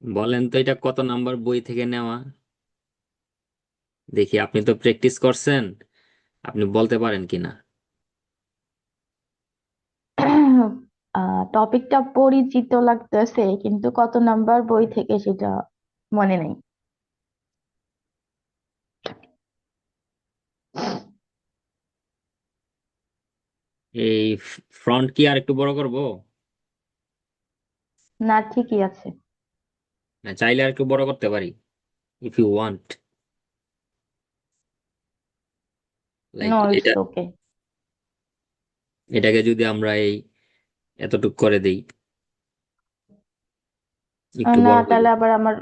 বলেন তো এটা কত নাম্বার বই থেকে নেওয়া? দেখি, আপনি তো প্র্যাকটিস করছেন, আপনি বলতে পারেন কিনা। টপিকটা পরিচিত লাগতেছে, কিন্তু কত নাম্বার বই থেকে সেটা মনে নেই। এই ফ্রন্ট কি আর একটু বড় করব? না, ঠিকই আছে। না, চাইলে আর একটু বড় করতে পারি, if you want. Like no, it's এটা, ওকে। এটাকে যদি আমরা এই এতটুক করে দেই, একটু না, বড় করি। তাহলে আবার আমার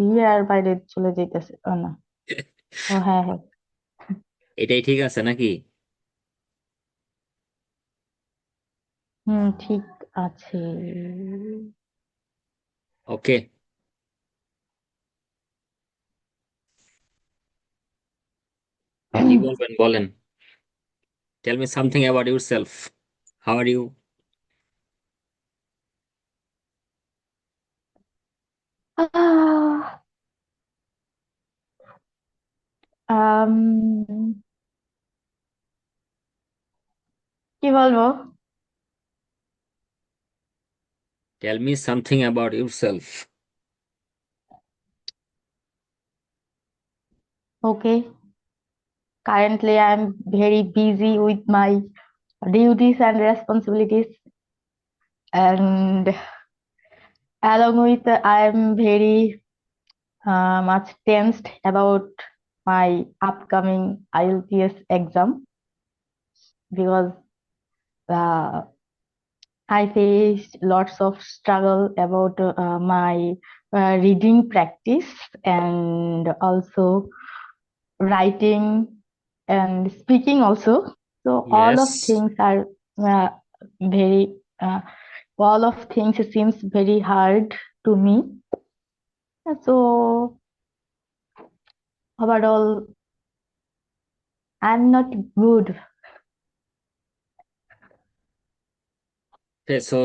ইয়ার বাইরে চলে যাইতেছে। না। ও হ্যাঁ, হ্যাঁ। এটাই ঠিক আছে নাকি? হুম, ঠিক আছে। ওকে, কি বলবেন বলেন। Tell me something about yourself. How are you? Ah, um, কি বলবো? Tell me something about yourself. Okay, currently I'm very busy with my duties and responsibilities, and along with I'm very much tensed about my upcoming IELTS exam, because uh, I faced lots of struggle about my reading practice, and also writing and speaking also. So yes. uh, very all of things seems very hard to me. So overall, I'm not good. Okay, so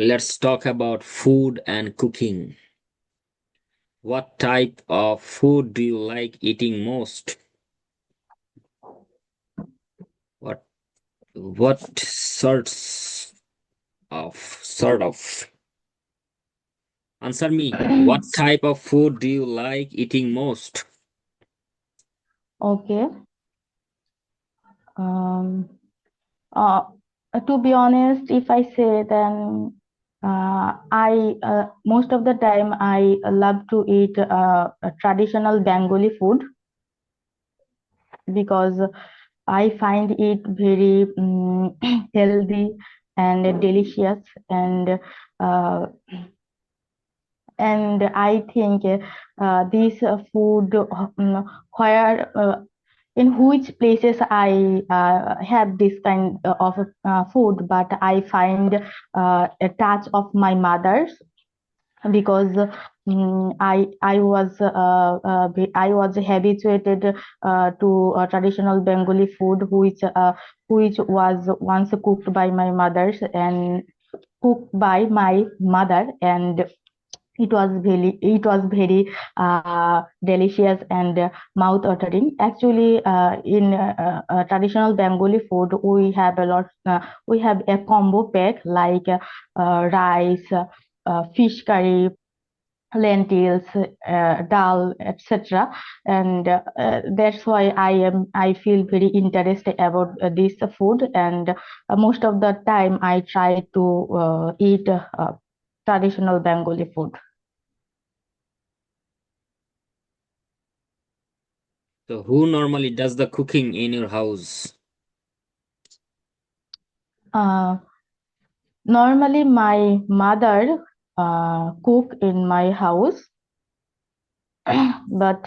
let's talk about food and cooking. What type of food do you like eating most? What what sort of answer me. What type of food do you like eating most? Okay. Um, uh, to be honest, if I say, then I most of the time I love to eat a traditional Bengali food, because I find it very healthy and delicious, uh, and I think this food, where in which places I have this kind of food, but I find a touch of my mother's, because I was habituated to traditional Bengali food, which was once cooked by my mothers and cooked by my mother, and it was very delicious and mouth watering. Actually, in traditional Bengali food, we have a combo pack like rice, fish curry, lentils, dal, etc. And that's why I feel very interested about this food, and most of the time I try to eat traditional Bengali food. So who normally does the cooking in your house? Uh, Normally, my mother cook in my house, but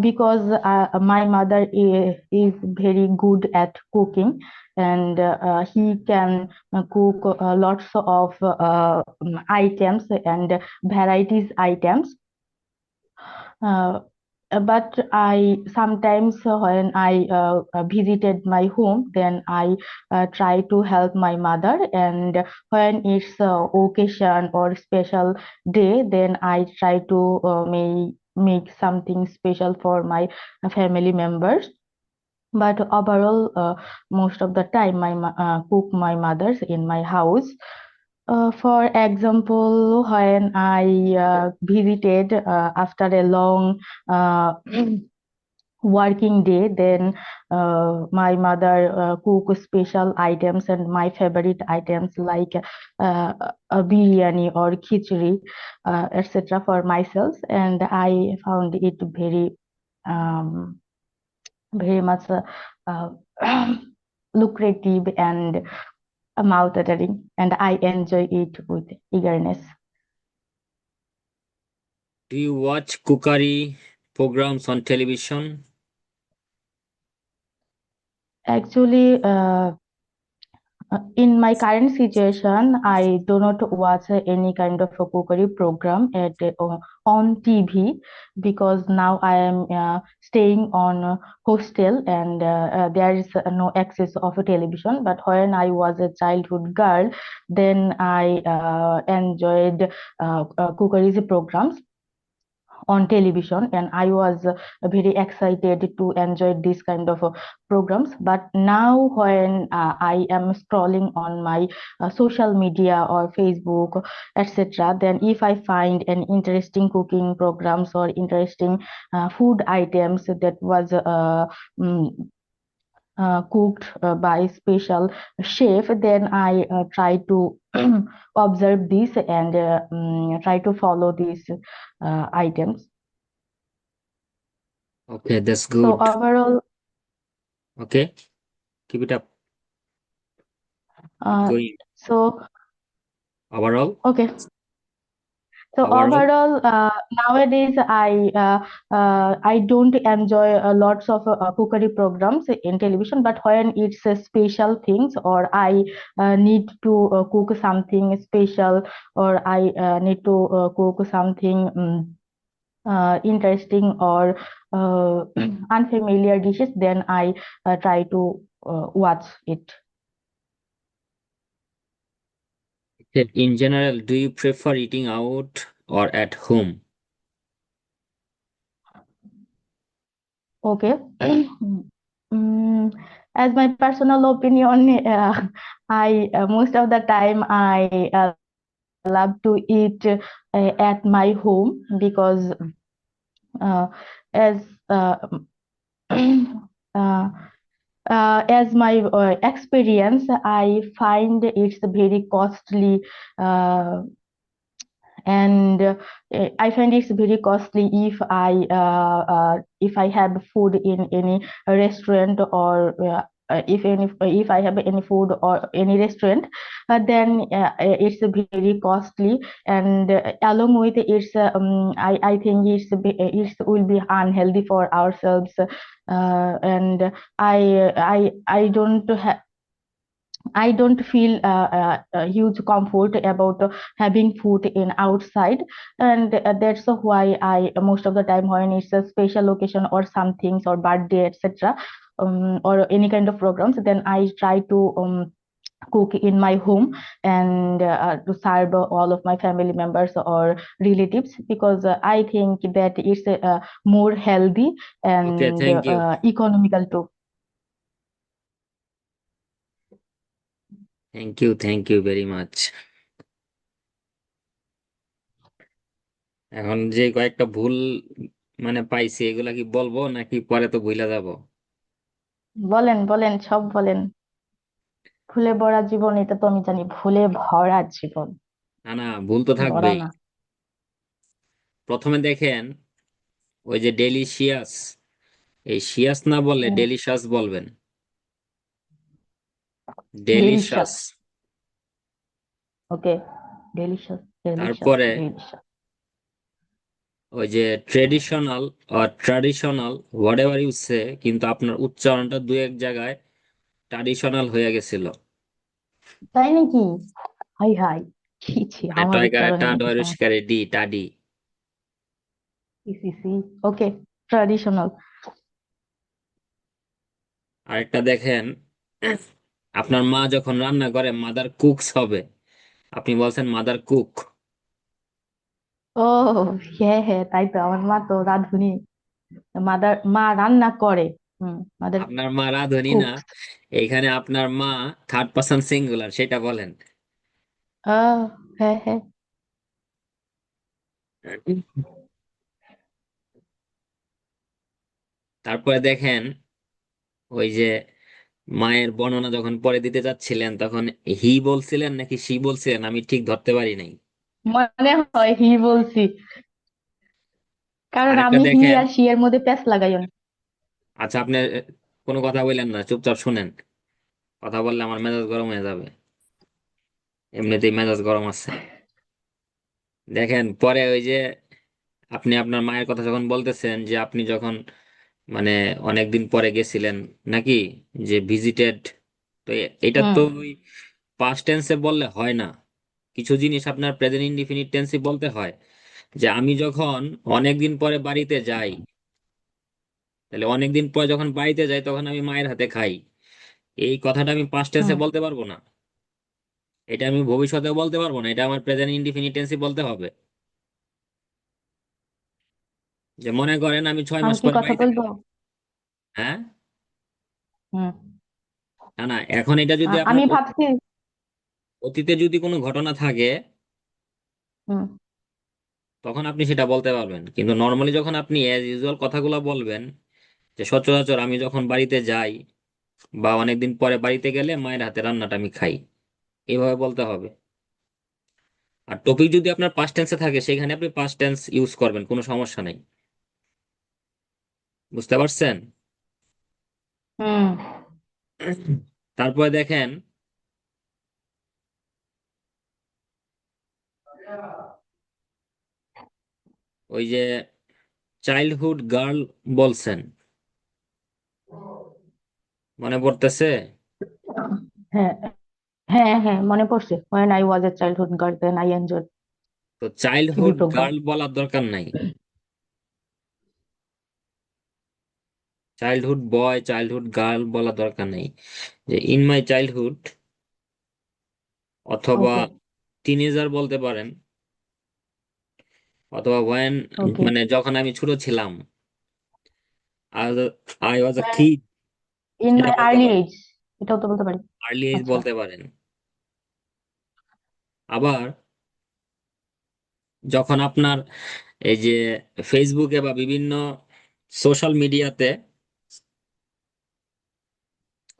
because my mother is very good at cooking, and he can cook lots of items and varieties items. Uh, but I sometimes when I visited my home, then I try to help my mother. And when it's occasion or special day, then I try to make something special for my family members. But overall, most of the time, cook my mother's in my house. For example, when I visited after a long uh, working day, then my mother cook special items and my favorite items like a biryani or khichdi, etc. for myself, and I found it um, very much uh, lucrative and mouth-watering, and I enjoy it with eagerness. Do you watch cookery programs on television? Actually, in my current situation, I do not watch any kind of a cookery program on TV, because now I am staying on a hostel, and there is no access of a television. But when I was a childhood girl, then I enjoyed cookery programs on television, and I was very excited to enjoy this kind of programs. But now when I am scrolling on my social media or Facebook, etc., then if I find an interesting cooking programs or interesting food items that was mm, cooked by special chef, then I try to observe this and try to follow these items. Okay, that's So good. overall, Okay, keep it up. Keep uh, going. so Overall, okay. So overall. overall, nowadays I don't enjoy lots of cookery programs in television. But when it's special things, or I need to cook something special, or I need to cook something interesting or unfamiliar dishes, then I try to watch it. In general, do you prefer eating out or at home? Okay. Mm, as my personal opinion, I most of the time I love to eat at my home, because uh, as uh, uh, as my experience, I find it's very costly, uh, and I find it's very costly if I have food in any restaurant, or if I have any food or any restaurant, then it's very costly. And along with it, I think it will be unhealthy for ourselves, and I don't feel a huge comfort about having food in outside. And that's why I most of the time, when it's a special occasion or some things or birthday, etc., or any kind of programs, then I try to cook in my home, and to serve all of my family members or relatives, because I think that it's more healthy Okay, and thank you. economical too. Thank you very much. এখন যে কয়েকটা ভুল মানে পাইছি এগুলা কি বলবো নাকি পরে তো ভুলে যাব? বলেন বলেন, সব বলেন। ভুলে ভরা জীবন, এটা তো আমি জানি, ভুলে ভরা জীবন। না না, ভুল তো ভরা থাকবেই। না। প্রথমে দেখেন, ওই যে ডেলিশিয়াস, এই শিয়াস না বলে ডেলিশাস বলবেন। Delicious. Delicious. Okay. Delicious, delicious, তারপরে ডেলিশিয়াস। ওই যে ট্রেডিশনাল আর traditional whatever you say, কিন্তু আপনার উচ্চারণটা দু এক জায়গায় ট্র্যাডিশনাল হয়ে গেছিল। তাই নাকি? হাই হাই, ছি ছি, মানে আমার টয়কার উচ্চারণে টা নাকি ডয়ের সমস্যা? শিকারে ডি টাডি। সি সি সি। ওকে। traditional. আরেকটা দেখেন, আপনার মা যখন রান্না করে মাদার কুকস হবে, আপনি বলছেন মাদার কুক। ও হ্যাঁ হ্যাঁ, তাই তো, আমার মা তো রাঁধুনি। মা রান্না করে। মাদার আপনার মা রাঁধুনি না, কুক। এইখানে আপনার মা থার্ড পারসন সিঙ্গুলার, সেটা বলেন। হ্যাঁ হ্যাঁ। তারপরে দেখেন, ওই যে মায়ের বর্ণনা যখন পরে দিতে যাচ্ছিলেন তখন হি বলছিলেন নাকি সি বলছিলেন, আমি ঠিক ধরতে পারি নাই। মনে হয় হি বলছি, কারণ আরেকটা আমি হি দেখেন, আর শি এর মধ্যে প্যাচ লাগাই অনেক। আচ্ছা আপনি কোনো কথা বললেন না, চুপচাপ শুনেন। কথা বললে আমার মেজাজ গরম হয়ে যাবে, এমনিতেই মেজাজ গরম আছে। দেখেন পরে ওই যে আপনি আপনার মায়ের কথা যখন বলতেছেন যে আপনি যখন মানে অনেকদিন পরে গেছিলেন নাকি, যে ভিজিটেড, তো এটা হুম তো ওই পাস্ট টেন্সে বললে হয় না। কিছু জিনিস আপনার প্রেজেন্ট ইনডিফিনিট টেন্সে বলতে হয়। যে আমি যখন অনেকদিন পরে বাড়িতে যাই, তাহলে অনেকদিন পরে যখন বাড়িতে যাই তখন আমি মায়ের হাতে খাই, এই কথাটা আমি পাস্ট টেন্সে হুম। বলতে পারবো না। এটা আমি ভবিষ্যতেও বলতে পারবো না, এটা আমার প্রেজেন্ট ইনডিফিনিট টেন্সে বলতে হবে। যে মনে করেন আমি 6 মাস আমি কি পরে কথা বাড়িতে বলবো? গেলাম। হ্যাঁ, হুম। না না, এখন এটা যদি আপনার আমি ভাবছি। অতীতে যদি কোনো ঘটনা থাকে হুম তখন আপনি সেটা বলতে পারবেন, কিন্তু নর্মালি যখন আপনি অ্যাজ ইউজুয়াল কথাগুলো বলবেন, যে সচরাচর আমি যখন বাড়িতে যাই বা অনেকদিন পরে বাড়িতে গেলে মায়ের হাতে রান্নাটা আমি খাই, এইভাবে বলতে হবে। আর টপিক যদি আপনার পাস্ট টেন্সে থাকে সেখানে আপনি পাস্ট টেন্স ইউজ করবেন, কোনো সমস্যা নেই। বুঝতে পারছেন? হুম। তারপরে দেখেন, ওই যে চাইল্ডহুড গার্ল বলছেন, মনে পড়তেছে? হ্যাঁ হ্যাঁ হ্যাঁ, মনে পড়ছে। when I was a childhood girl then I enjoyed তো টিভি চাইল্ডহুড প্রোগ্রাম। গার্ল বলার দরকার নাই, চাইল্ডহুড বয় চাইল্ডহুড গার্ল বলা দরকার নেই। যে ইন মাই চাইল্ডহুড, অথবা ওকে টিনেজার বলতে পারেন, অথবা ওয়েন, ওকে। মানে যখন আমি ছোট ছিলাম, I was a kid, in সেটা মাই বলতে আর্লি পারেন। এজ, এটাও তো বলতে পারি। আর্লি এজ আচ্ছা। বলতে পারেন। আবার যখন আপনার এই যে ফেসবুকে বা বিভিন্ন সোশ্যাল মিডিয়াতে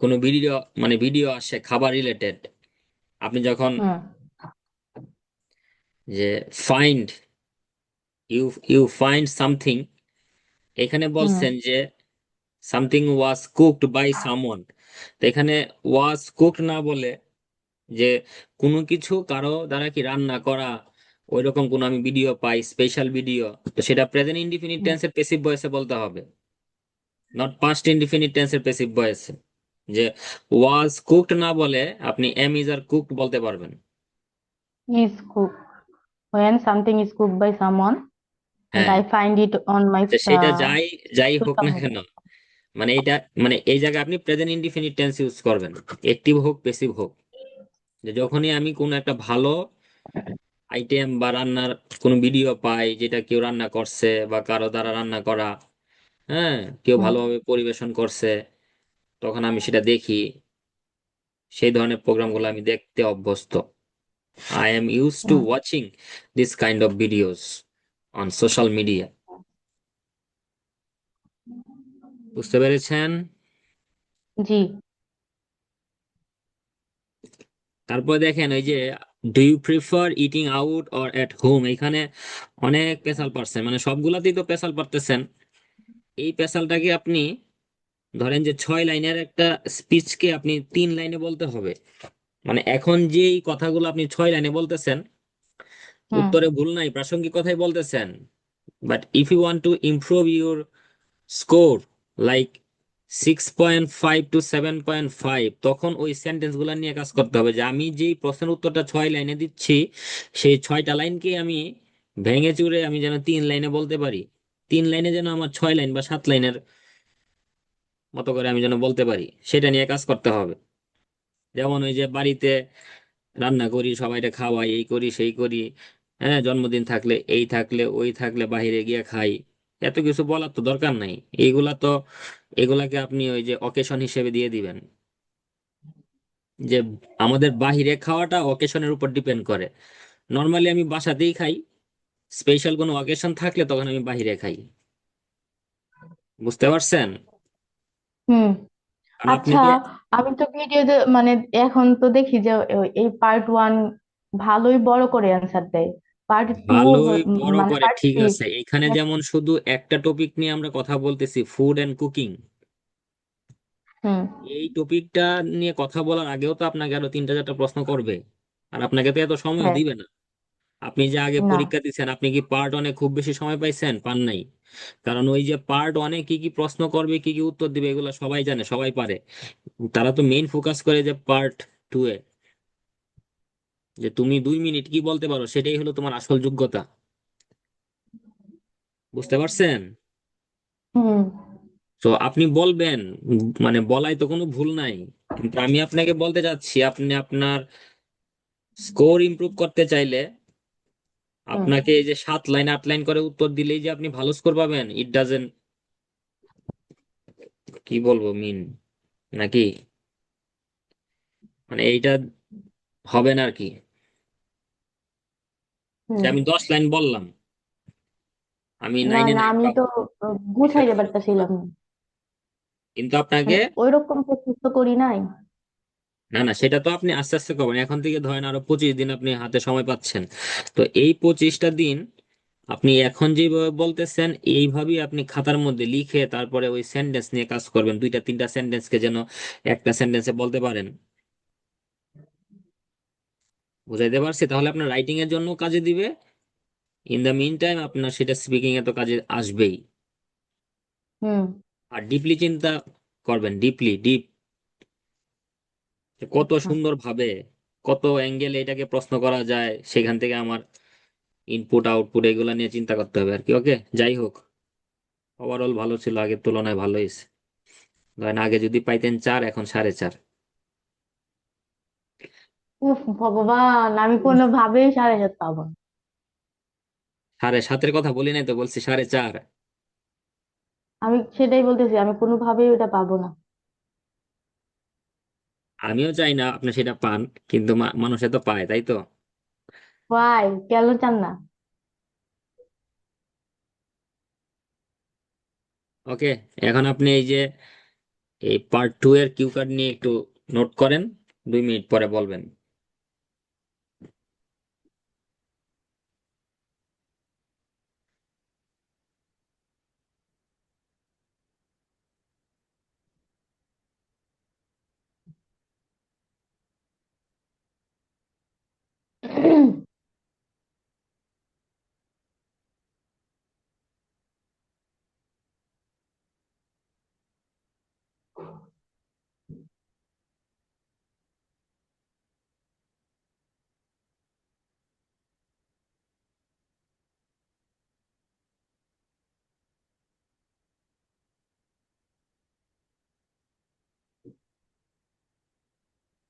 কোনো ভিডিও, মানে ভিডিও আসে খাবার রিলেটেড, আপনি যখন হুম যে find, you you find something, এখানে হুম বলছেন যে something was cooked by someone. তো এখানে ওয়াজ কুকড না বলে, যে কোনো কিছু কারো দ্বারা কি রান্না করা, ওইরকম কোনো আমি ভিডিও পাই, স্পেশাল ভিডিও, তো সেটা প্রেজেন্ট ইনডিফিনিট হুম। টেন্সের প্যাসিভ ভয়েসে বলতে হবে, নট পাস্ট ইনডিফিনিট টেন্সের প্যাসিভ ভয়েসে। যে ওয়াজ কুকড না বলে আপনি এম ইজ আর কুকড বলতে পারবেন। is cooked, when something is cooked by someone and হ্যাঁ, I find it on my তো সেটা যাই যাই হোক social না media. কেন, মানে এটা, মানে এই জায়গায় আপনি প্রেজেন্ট ইনডিফিনিট টেন্স ইউজ করবেন, অ্যাক্টিভ হোক প্যাসিভ হোক। যে যখনই আমি কোনো একটা ভালো আইটেম বা রান্নার কোনো ভিডিও পাই যেটা কেউ রান্না করছে বা কারো দ্বারা রান্না করা, হ্যাঁ, কেউ হুম ভালোভাবে পরিবেশন করছে, তখন আমি সেটা দেখি। সেই ধরনের প্রোগ্রামগুলো আমি দেখতে অভ্যস্ত। I am use to hmm. Watching this kind of videos on social media. বুঝতে পেরেছেন? জি। তারপর দেখেন ওই যে do you prefer eating out or at home, এখানে অনেক পেশাল পারছেন, মানে সবগুলাতেই তো পেশাল পারতেছেন। এই পেশালটাকে আপনি ধরেন যে 6 লাইনের একটা স্পিচকে আপনি 3 লাইনে বলতে হবে। মানে এখন যেই কথাগুলো আপনি 6 লাইনে বলতেছেন, হুম উত্তরে ভুল নাই, প্রাসঙ্গিক কথাই বলতেছেন, but if you want to improve your score, like 6.5 to 7.5, তখন ওই সেন্টেন্স গুলা নিয়ে কাজ করতে হবে। যে আমি যেই প্রশ্নের উত্তরটা 6 লাইনে দিচ্ছি, সেই 6টা লাইনকে আমি ভেঙে চুরে আমি যেন 3 লাইনে বলতে পারি, 3 লাইনে যেন আমার 6 লাইন বা 7 লাইনের মতো করে আমি যেন বলতে পারি, সেটা নিয়ে কাজ করতে হবে। যেমন ওই যে বাড়িতে রান্না করি, সবাইকে খাওয়াই, এই করি সেই করি, হ্যাঁ, জন্মদিন থাকলে এই থাকলে ওই থাকলে বাইরে গিয়ে খাই, এত কিছু বলার তো দরকার নাই। এইগুলা তো, এগুলাকে আপনি ওই যে অকেশন হিসেবে দিয়ে দিবেন, যে আমাদের বাহিরে খাওয়াটা অকেশনের উপর ডিপেন্ড করে। নর্মালি আমি বাসাতেই খাই, স্পেশাল কোনো অকেশন থাকলে তখন আমি বাহিরে খাই। বুঝতে পারছেন? হুম। কারণ আপনি আচ্ছা, তো, আমি তো ভিডিওতে মানে এখন তো দেখি যে এই পার্ট 1 ভালোই বড় করে অ্যান্সার দেয়। পার্ট 2 ভালোই বড় মানে করে ঠিক পার্ট 3। আছে, এখানে যেমন শুধু একটা টপিক নিয়ে আমরা কথা বলতেছি, ফুড এন্ড কুকিং। হুম। এই টপিকটা নিয়ে কথা বলার আগেও তো আপনাকে আরো 3টা 4টা প্রশ্ন করবে, আর আপনাকে তো এত সময় হ্যাঁ। দিবে না। আপনি যে আগে না। পরীক্ষা দিচ্ছেন, আপনি কি পার্ট 1-এ খুব বেশি সময় পাইছেন? পান নাই। কারণ ওই যে পার্ট 1-এ কি কি প্রশ্ন করবে, কি কি উত্তর দিবে, এগুলো সবাই জানে, সবাই পারে। তারা তো মেইন ফোকাস করে যে পার্ট 2-এ, যে তুমি 2 মিনিট কি বলতে পারো, সেটাই হলো তোমার আসল যোগ্যতা। বুঝতে পারছেন? হুম। তো আপনি বলবেন, মানে বলাই তো কোনো ভুল নাই, কিন্তু আমি আপনাকে বলতে চাচ্ছি, আপনি আপনার স্কোর ইমপ্রুভ করতে চাইলে হুম। আপনাকে এই যে 7 লাইন 8 লাইন করে উত্তর দিলেই যে আপনি ভালো স্কোর পাবেন, ইট ডাজেন্ট, কি বলবো, মিন নাকি, মানে এইটা হবে না আর কি। যে হুম। আমি 10 লাইন বললাম, আমি না, নাইনে না, নাইন আমি তো পাবো, বুঝাইতে বিষয়টা হলো না। পারতেছিলাম না। কিন্তু আপনাকে, মানে ওইরকম প্র্যাকটিস তো করি নাই। না না, সেটা তো আপনি আস্তে আস্তে করবেন। এখন থেকে ধরেন আরো 25 দিন আপনি হাতে সময় পাচ্ছেন। তো এই 25টা দিন আপনি এখন যেভাবে বলতেছেন, এইভাবেই আপনি খাতার মধ্যে লিখে তারপরে ওই সেন্টেন্স নিয়ে কাজ করবেন, 2টা 3টা সেন্টেন্সকে যেন একটা সেন্টেন্সে বলতে পারেন। বুঝাইতে পারছি? তাহলে আপনার রাইটিং এর জন্য কাজে দিবে, ইন দা মিন টাইম আপনার সেটা স্পিকিং এ তো কাজে আসবেই। হুম। আর ডিপলি চিন্তা করবেন, ডিপলি ডিপ, কত আচ্ছা। সুন্দর ভাবে, কত অ্যাঙ্গেলে এটাকে প্রশ্ন করা যায়, সেখান থেকে আমার ইনপুট আউটপুট এগুলা নিয়ে চিন্তা করতে হবে আর কি। ওকে, যাই হোক, ওভারঅল ভালো ছিল, আগের তুলনায় ভালো হয়েছে। ধরেন আগে যদি পাইতেন 4, এখন 4.5। উফ, ভগবান, আমি কোনোভাবেই 7.5 পাবো না। 7.5-এর কথা বলি নাই তো, বলছি 4.5। আমি সেটাই বলতেছি, আমি কোনোভাবেই ওটা পাবো না। আমিও চাই না আপনি সেটা পান, কিন্তু মানুষে তো পায়, তাই তো। ওয়াই, কেন চান না? ওকে, এখন আপনি এই যে এই পার্ট 2 এর কিউ কার্ড নিয়ে একটু নোট করেন, 2 মিনিট পরে বলবেন।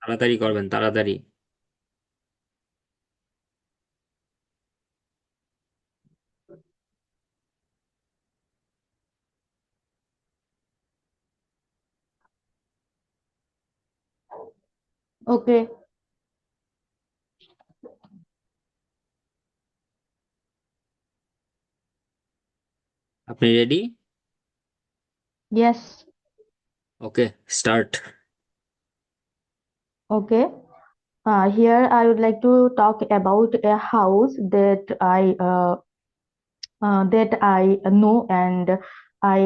তাড়াতাড়ি করবেন, তাড়াতাড়ি। ওকে। আপনি ready? Yes. Okay, start. Okay. Here I would like to talk about a house that I know, and I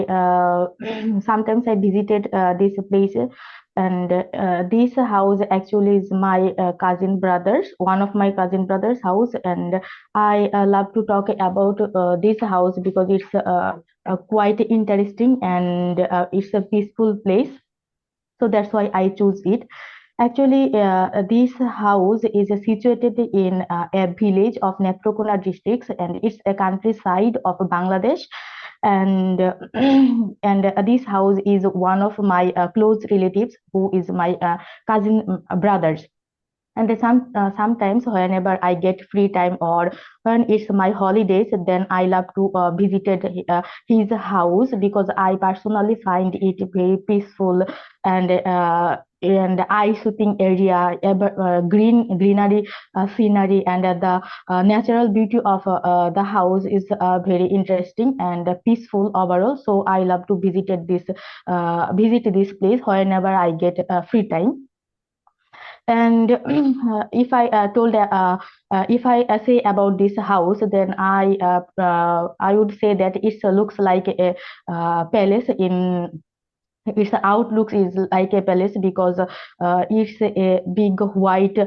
sometimes I visited this place, and this house actually is my cousin brother's, one of my cousin brother's house, and I love to talk about this house because it's quite interesting, and it's a peaceful place. So that's why I choose it. Actually, this house is situated in a village of Netrokona district, and it's a countryside of Bangladesh. and and this house is one of my close relatives who is my cousin brothers. And sometimes whenever I get free time or when it's my holidays, then I love to visit his house because I personally find it very peaceful and eye-soothing area, greenery, scenery, and the natural beauty of the house is very interesting and peaceful overall. So I love to visit this place whenever I get free time. And if I say about this house, then I would say that it looks like a palace in its outlook is like a palace because it's a big white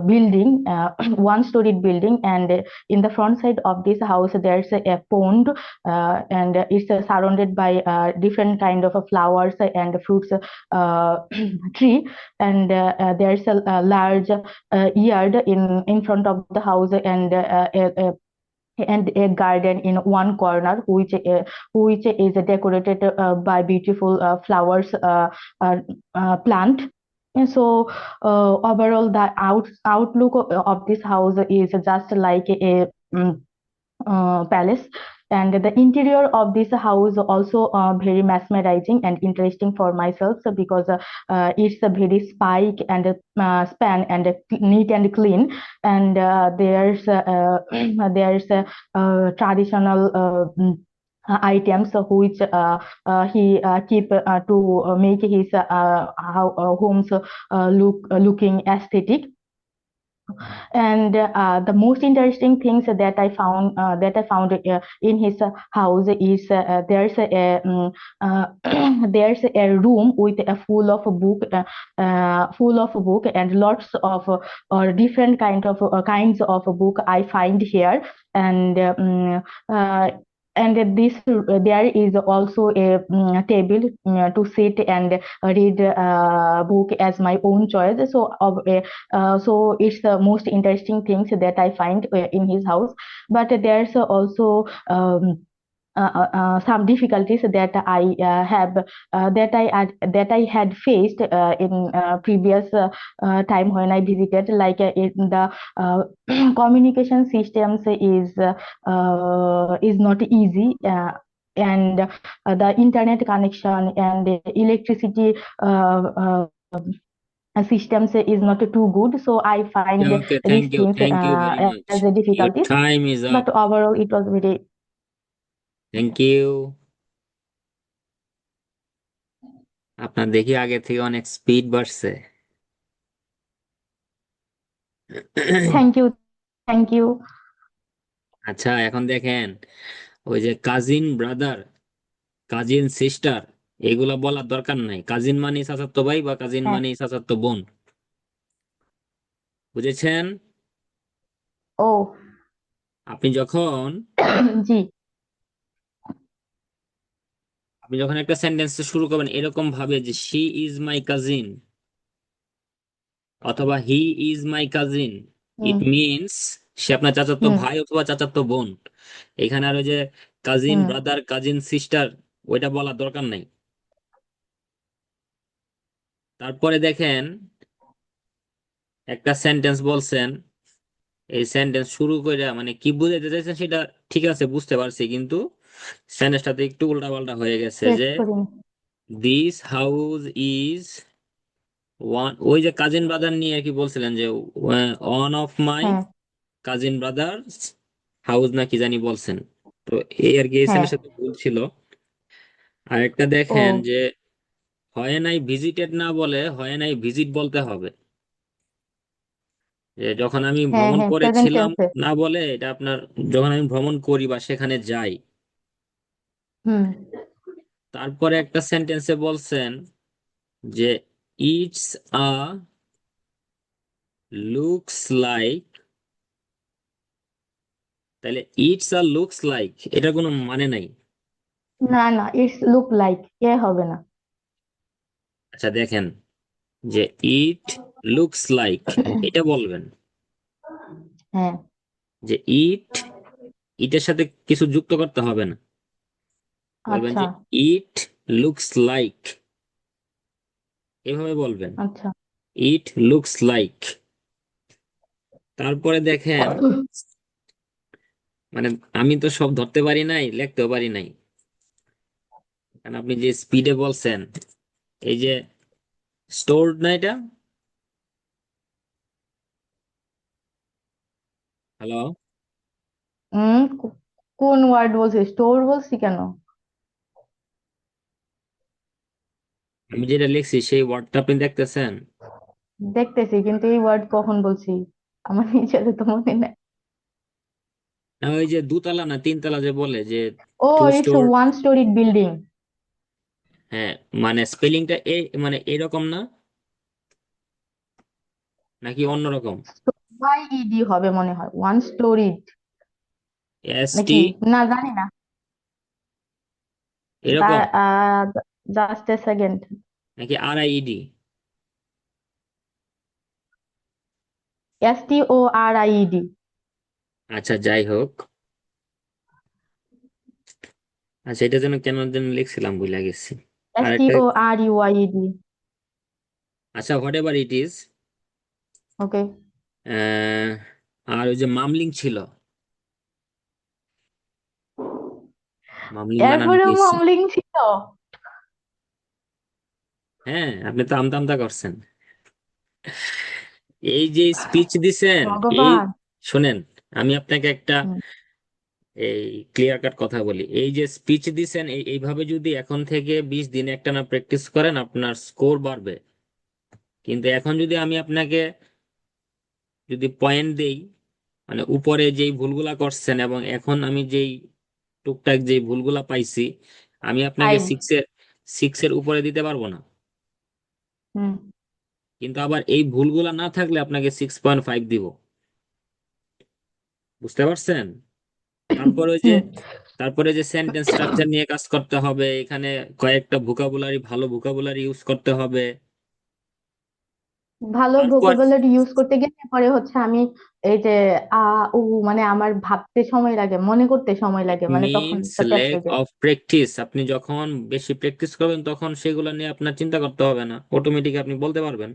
building, one-storied building, and in the front side of this house there's a pond, and it's surrounded by different kind of flowers and fruits tree, and there's a large yard in front of the house, and a garden in one corner which is decorated by beautiful flowers plant. And so overall the outlook of this house is just like a palace, and the interior of this house also very mesmerizing and interesting for myself, so because it's a very spike and span and neat and clean, and there's traditional items which he keep to make his homes looking aesthetic. And the most interesting things that I found in his house is there's a room with a full of book and lots of different kinds of book I find here. And this there is also a table to sit and read book as my own choice. So it's the most interesting things that I find in his house. But there's also some difficulties that I had faced in previous time when I visited, like in the communication systems is not easy. And the internet connection and the electricity systems is not too good, so I find Okay, these things thank you very as much. a Your difficulties. time is up. But overall it was very. Thank you. আপনার দেখি আগে থেকে অনেক speed বাড়ছে। Thank you, thank you. আচ্ছা, এখন দেখেন, ওই যে কাজিন ব্রাদার, কাজিন সিস্টার, এগুলা বলার দরকার নাই। কাজিন মানে চাচাতো ভাই বা কাজিন হ্যাঁ। মানে চাচাতো বোন, বুঝেছেন? ও। আপনি যখন জি। আপনি যখন একটা সেন্টেন্স শুরু করবেন এরকম ভাবে যে শি ইজ মাই কাজিন অথবা he is my cousin, it hmm means সে আপনার চাচাতো হুম ভাই অথবা চাচাতো বোন। এখানে আর ওই যে কাজিন হুম ব্রাদার, কাজিন সিস্টার, ওইটা বলার দরকার নাই। তারপরে দেখেন একটা সেন্টেন্স বলছেন, এই সেন্টেন্স শুরু করে মানে কি বুঝাইতে চাইছেন সেটা ঠিক আছে, বুঝতে পারছি, কিন্তু সেন্টেন্সটাতে একটু উল্টাপাল্টা হয়ে গেছে চেক যে করিনি। দিস হাউস ইজ ওয়ান, ওই যে কাজিন ব্রাদার নিয়ে আর কি বলছিলেন যে ওয়ান অফ মাই হ্যাঁ কাজিন ব্রাদার হাউস না কি জানি বলছেন। তো এই আর কি এই হ্যাঁ। সেন্টেন্সের সাথে ভুল ছিল। আর একটা ও। দেখেন যে হয় নাই ভিজিটেড না বলে হয় নাই ভিজিট বলতে হবে। যে যখন আমি হ্যাঁ ভ্রমণ হ্যাঁ, প্রেজেন্ট করেছিলাম টেন্সে। না বলে এটা আপনার যখন আমি ভ্রমণ করি বা সেখানে যাই। হুম তারপরে একটা সেন্টেন্সে বলছেন যে ইটস আ লুকস লাইক, তাহলে ইটস আ লুকস লাইক এটার কোনো মানে নাই। না না, ইটস লুক লাইক এ হবে না। আচ্ছা দেখেন যে ইট লুকস লাইক এটা বলবেন, হ্যাঁ যে ইট, ইটের সাথে কিছু যুক্ত করতে হবে না। বলবেন আচ্ছা যে ইট লুকস লাইক, এভাবে বলবেন, আচ্ছা ইট লুকস লাইক। তারপরে দেখেন, মানে আমি তো সব ধরতে পারি নাই, লিখতেও পারি নাই, কারণ আপনি যে স্পিডে বলছেন, এই যে স্টোরড না এটা, হ্যালো, কোন ওয়ার্ড বলছি? স্টোর বলছি কেন? আমি যেটা লিখছি সেই ওয়ার্ডটা আপনি দেখতেছেন? দেখতেছি, কিন্তু এই ওয়ার্ড কখন বলছি আমার নিজের তো মনে নাই। না, ওই যে দুতলা না তিনতলা যে বলে যে ও, টু ইটস স্টোর। One storeyed building. হ্যাঁ, মানে স্পেলিংটা মানে এরকম না, নাকি অন্যরকম? ওয়াই ইডি হবে মনে হয়, ওয়ান স্টোরিড এস টি, নাকি? না, জানি না। এরকম, জাস্ট এ সেকেন্ড। নাকি আর আই ডি? STORIED। আচ্ছা, যাই হোক। আচ্ছা, এটা যেন কেন যেন লিখছিলাম, ভুলে গেছি। আর একটা, STORUYED। আচ্ছা, হোয়াট এভার ইট ইজ। ওকে। আর ওই যে মামলিং ছিল, মামলিং বানান এরপরে দিয়েছি। মামলিং ছিল? হ্যাঁ, আপনি তো আমতা আমতা করছেন। এই যে স্পিচ দিছেন, এই, ভগবান। শোনেন, আমি আপনাকে একটা হুম, এই ক্লিয়ার কাট কথা বলি, এই যে স্পিচ দিছেন, এইভাবে যদি এখন থেকে 20 দিন একটানা প্র্যাকটিস করেন, আপনার স্কোর বাড়বে। কিন্তু এখন যদি আমি আপনাকে যদি পয়েন্ট দেই, মানে উপরে যেই ভুলগুলা করছেন এবং এখন আমি যেই টুকটাক যেই ভুলগুলা পাইছি, আমি আপনাকে 5। সিক্সের উপরে দিতে পারবো না। হুম। কিন্তু আবার এই ভুলগুলা না থাকলে আপনাকে 6.5 দিব। বুঝতে পারছেন? তারপরে ওই যে হুম। তারপরে যে সেন্টেন্স স্ট্রাকচার নিয়ে কাজ করতে হবে, এখানে কয়েকটা ভোকাবুলারি, ভালো ভোকাবুলারি ইউজ করতে হবে। ভালো তারপর ভোকাবুলারি ইউজ করতে গেলে পরে হচ্ছে আমি এই যে আ উ মানে আমার ভাবতে সময় লাগে, মনে করতে সময় ইট লাগে, মানে তখন মিনস একটা পেচ ল্যাক হয়ে যায়। Of practice. আপনি যখন বেশি প্র্যাকটিস করবেন তখন সেগুলো নিয়ে আপনার চিন্তা করতে হবে না, অটোমেটিক আপনি বলতে পারবেন।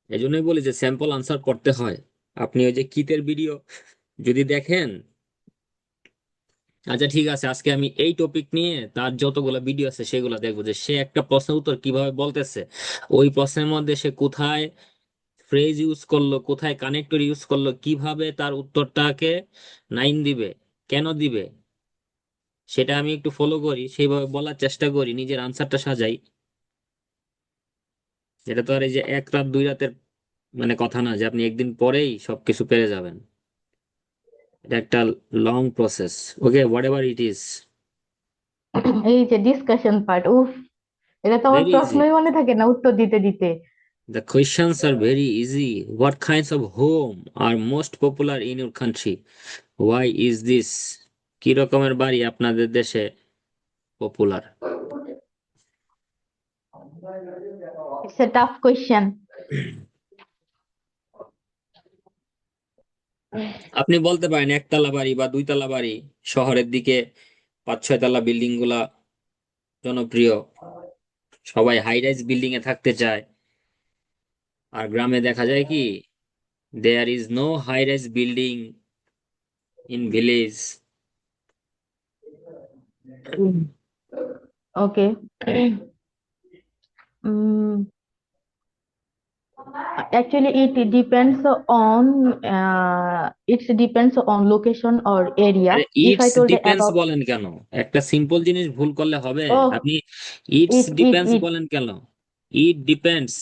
এই জন্যই বলি যে স্যাম্পল আনসার করতে হয়। আপনি ওই যে কিতের ভিডিও যদি দেখেন, আচ্ছা ঠিক আছে, আজকে আমি এই টপিক নিয়ে তার যতগুলো ভিডিও আছে সেগুলো দেখবো, যে সে একটা প্রশ্নের উত্তর কিভাবে বলতেছে, ওই প্রশ্নের মধ্যে সে কোথায় ফ্রেজ ইউজ করলো, কোথায় কানেক্টর ইউজ করলো, কিভাবে তার উত্তরটাকে নাইন দিবে, কেন দিবে, সেটা আমি একটু ফলো করি, সেইভাবে বলার চেষ্টা করি, নিজের আনসারটা সাজাই। এটা তো আর এই যে এক রাত দুই রাতের মানে কথা না যে আপনি একদিন পরেই সবকিছু পেরে যাবেন। এটা একটা long process. Okay, what ever it is. এই যে ডিসকাশন পার্ট, উফ, এটা তো আমার ভেরি ইজি, প্রশ্নই মনে থাকে না উত্তর দিতে দিতে। the questions are very easy. What kinds of home are most popular in your country? Why is this? কি রকমের বাড়ি আপনাদের দেশে popular? It's a tough question. আপনি বলতে পারেন একতলা বাড়ি বা দুইতলা বাড়ি, শহরের দিকে 5-6 তলা বিল্ডিং গুলা জনপ্রিয়, সবাই হাই রাইজ বিল্ডিং এ থাকতে চায়। আর গ্রামে দেখা যায় কি, there is no high rise building in village. Okay. Actually, it depends on location or area. আরে If I it's told depends about, বলেন কেন? একটা সিম্পল জিনিস ভুল করলে হবে? oh, আপনি ইটস ডিপেন্ডস it, বলেন কেন? It depends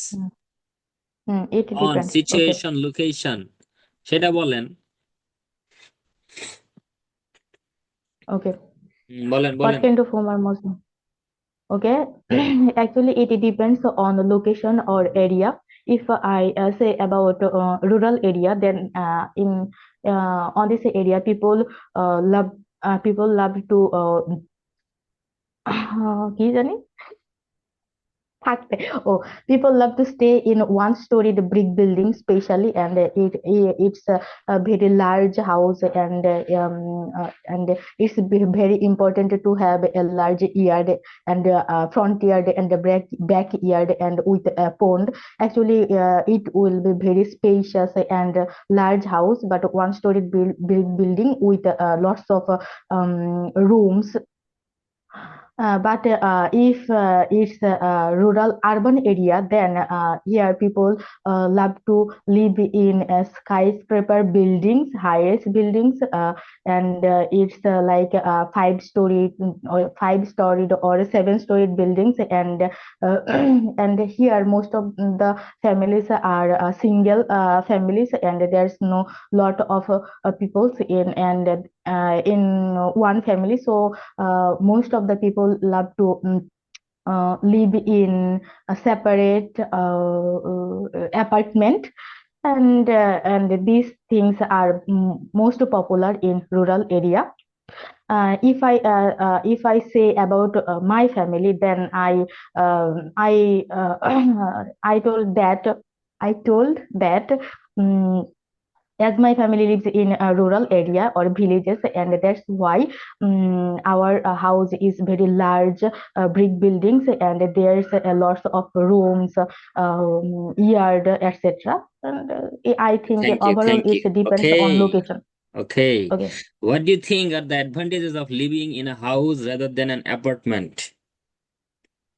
hmm, it on depends. Okay. Situation, location, সেটা বলেন। Okay. বলেন What বলেন। kind of home are most? Okay. Actually, it depends on the location or area. If I say about rural area, then in on this area, people love to কি জানি থাকতে oh people love to stay in one storied brick building especially and it's a very large house and it's very important to have a large yard and front yard and a backyard and with a pond. Actually it will be very spacious and large house but one storied building with lots of rooms. But if it's a rural urban area, then here people love to live in skyscraper buildings, highest buildings, and it's like 5 story or 5 storied or 7 storied buildings, and and here most of the families are single families, and there's no lot of people in one family, so most of the people love to live in a separate apartment, and these things are most popular in rural area. If I say about my family, then I told that um, as my family lives in a rural area or villages, and that's why our house is very large, brick buildings, and there's a lots of rooms, yard, etc. And I think Thank you, overall thank it you. depends on Okay, location. okay. Okay. What do you think are the advantages of living in a house rather than an apartment?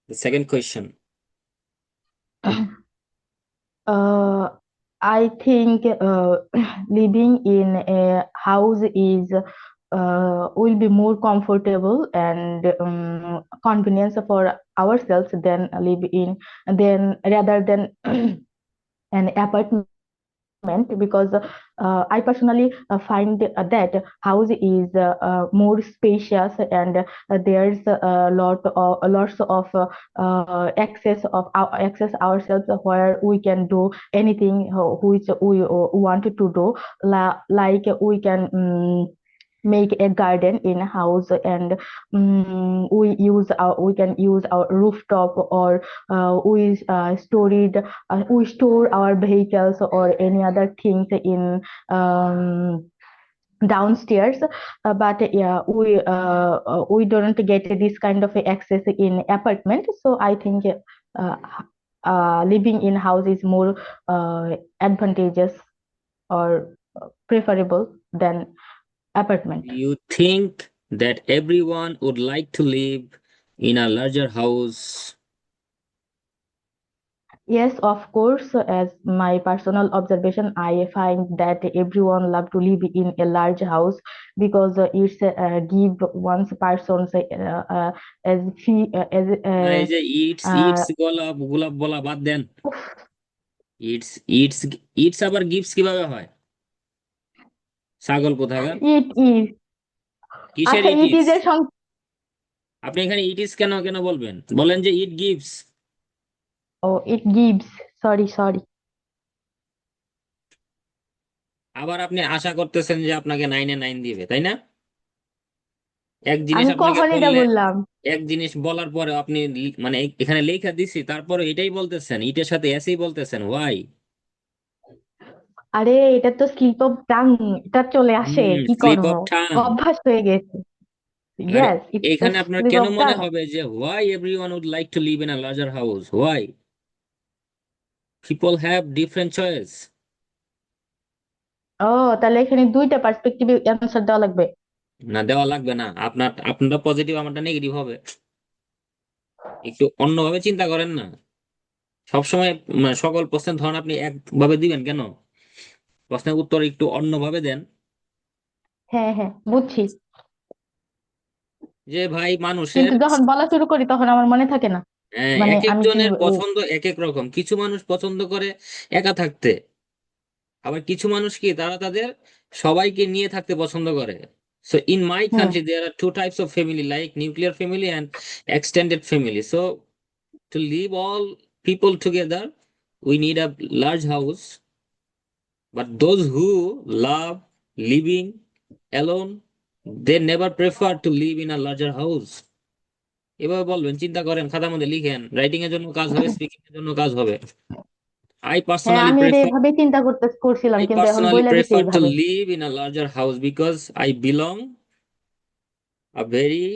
The second question. uh, I think living in a house is will be more comfortable and convenience for ourselves than live in than rather than an apartment, because I personally find that house is more spacious, and there's lots of access ourselves where we can do anything which we wanted to do, like we can make a garden in a house, and we can use our rooftop, or we store our vehicles or any other things in downstairs. But yeah, we don't get this kind of access in apartment, so I think uh, living in house is more advantageous or preferable than apartment. You think that everyone would like to live in a larger house? Yes, of course. As my personal observation, I find that everyone love to live in a large house, because it's give one's person's as fee as না, এই যে it's uh, it's গোলাপ গোলাপ বলা বাদ দেন। It's it's it's আবার gifts কিভাবে হয়? ছাগল কোথাকার! it is কিসের আচ্ছা ইট it ইজ? is এর আপনি এখানে ইট ইজ কেন কেন বলবেন? বলেন যে it gives. oh it gives, sorry. আবার আপনি আশা করতেছেন যে আপনাকে 9-এ 9 দিবে, তাই না? এক জিনিস আমি আপনাকে কখন এটা বললে, বললাম? এক জিনিস বলার পরে আপনি মানে এখানে লেখা দিছি, তারপরে এটাই বলতেছেন, ইটের সাথে এসেই বলতেছেন, ওয়াই? আরে এটা তো স্লিপ অফ টাং, এটা চলে আসে, কি স্লিপ করব, অফ টাং। অভ্যাস হয়ে গেছে। আর Yes, it's a এখানে আপনার slip কেন of মনে tongue. হবে যে why everyone would like to live in a larger house? Why? People have different choice. ও, তাহলে এখানে দুইটা পার্সপেক্টিভ অ্যান্সার দেওয়া লাগবে। না, দেওয়া লাগবে না। আপনারটা পজিটিভ, আমারটা নেগেটিভ হবে। একটু অন্যভাবে চিন্তা করেন না। সবসময় সকল প্রশ্নের ধরন আপনি একভাবে দিবেন কেন? প্রশ্নের উত্তর একটু অন্যভাবে দেন। হ্যাঁ হ্যাঁ, বুঝছি, যে ভাই মানুষের, কিন্তু যখন বলা শুরু করি তখন আমার মনে থাকে না, মানে এক আমি কি একজনের পছন্দ এক এক রকম। কিছু মানুষ পছন্দ করে একা থাকতে, আবার কিছু মানুষ কি তারা তাদের সবাইকে নিয়ে থাকতে পছন্দ করে। So in my hmm. country there are two types of family, like nuclear family and extended family. So to live all people together we need a large house, but those who love living alone, they never prefer to live in a larger house. এভাবে বলবেন, চিন্তা করেন, খাতার মধ্যে লিখেন, writing এর জন্য কাজ হবে, স্পিকিং এর জন্য কাজ হবে। আই হ্যাঁ, পার্সোনালি আমি এটা প্রেফার এভাবেই চিন্তা করছিলাম, I কিন্তু এখন personally বইলা দিছে prefer to এইভাবে। live in a larger house because I belong a very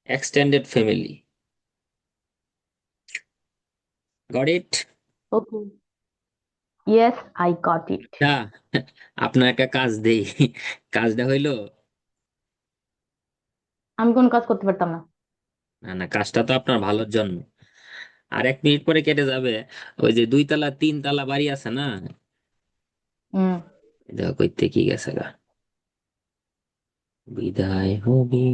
extended family. Got it? Okay, yes, I got it. আচ্ছা, আপনার একটা কাজ দেই। কাজটা হইলো, আমি কোন কাজ করতে পারতাম না। না না, কাজটা তো আপনার ভালোর জন্য। আর 1 মিনিট পরে কেটে যাবে। ওই যে 2 তলা 3 তলা বাড়ি আছে না, হুম। দেখো কইতে কি গেছে গা। বিদায় হবি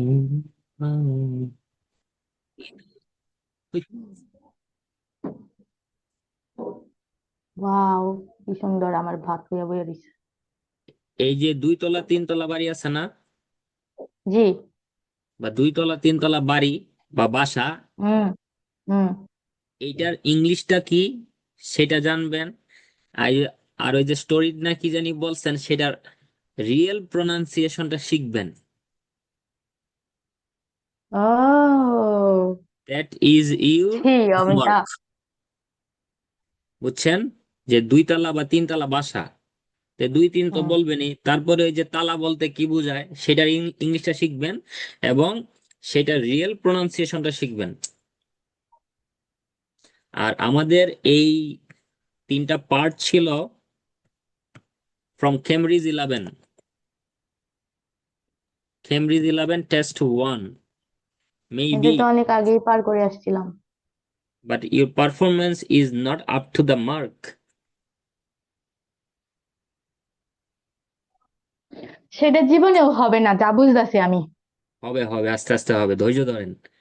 ওয়াও, কি সুন্দর, আমার ভাত হইয়া বইয়া দিছে। এই যে 2 তলা 3 তলা বাড়ি আছে না, জি। বা 2 তলা 3 তলা বাড়ি বা বাসা, হুম। হুম। এইটার ইংলিশটা কি সেটা জানবেন। আর আর ওই যে স্টোরি না কি জানি বলছেন, সেটার রিয়েল প্রোনাউন্সিয়েশনটা শিখবেন। ও, দ্যাট ইজ ইউর ছি, আমি না। হোমওয়ার্ক। বুঝছেন? যে 2 তলা বা 3 তলা বাসা, তো 2 3 তো হুম। বলবেনই, তারপরে ওই যে তালা বলতে কি বোঝায় সেটার ইংলিশটা শিখবেন, এবং সেটার রিয়েল প্রোনাউন্সিয়েশনটা শিখবেন। আর আমাদের এই 3টা পার্ট ছিল ফ্রম কেমব্রিজ 11, কেমব্রিজ 11 টেস্ট 1 এটা মেবি, তো অনেক আগেই পার করে আসছিলাম। but your performance is not up to the mark. সেটা জীবনেও হবে না, যা বুঝতেছি আমি। হবে হবে, আস্তে আস্তে হবে, ধৈর্য ধরেন।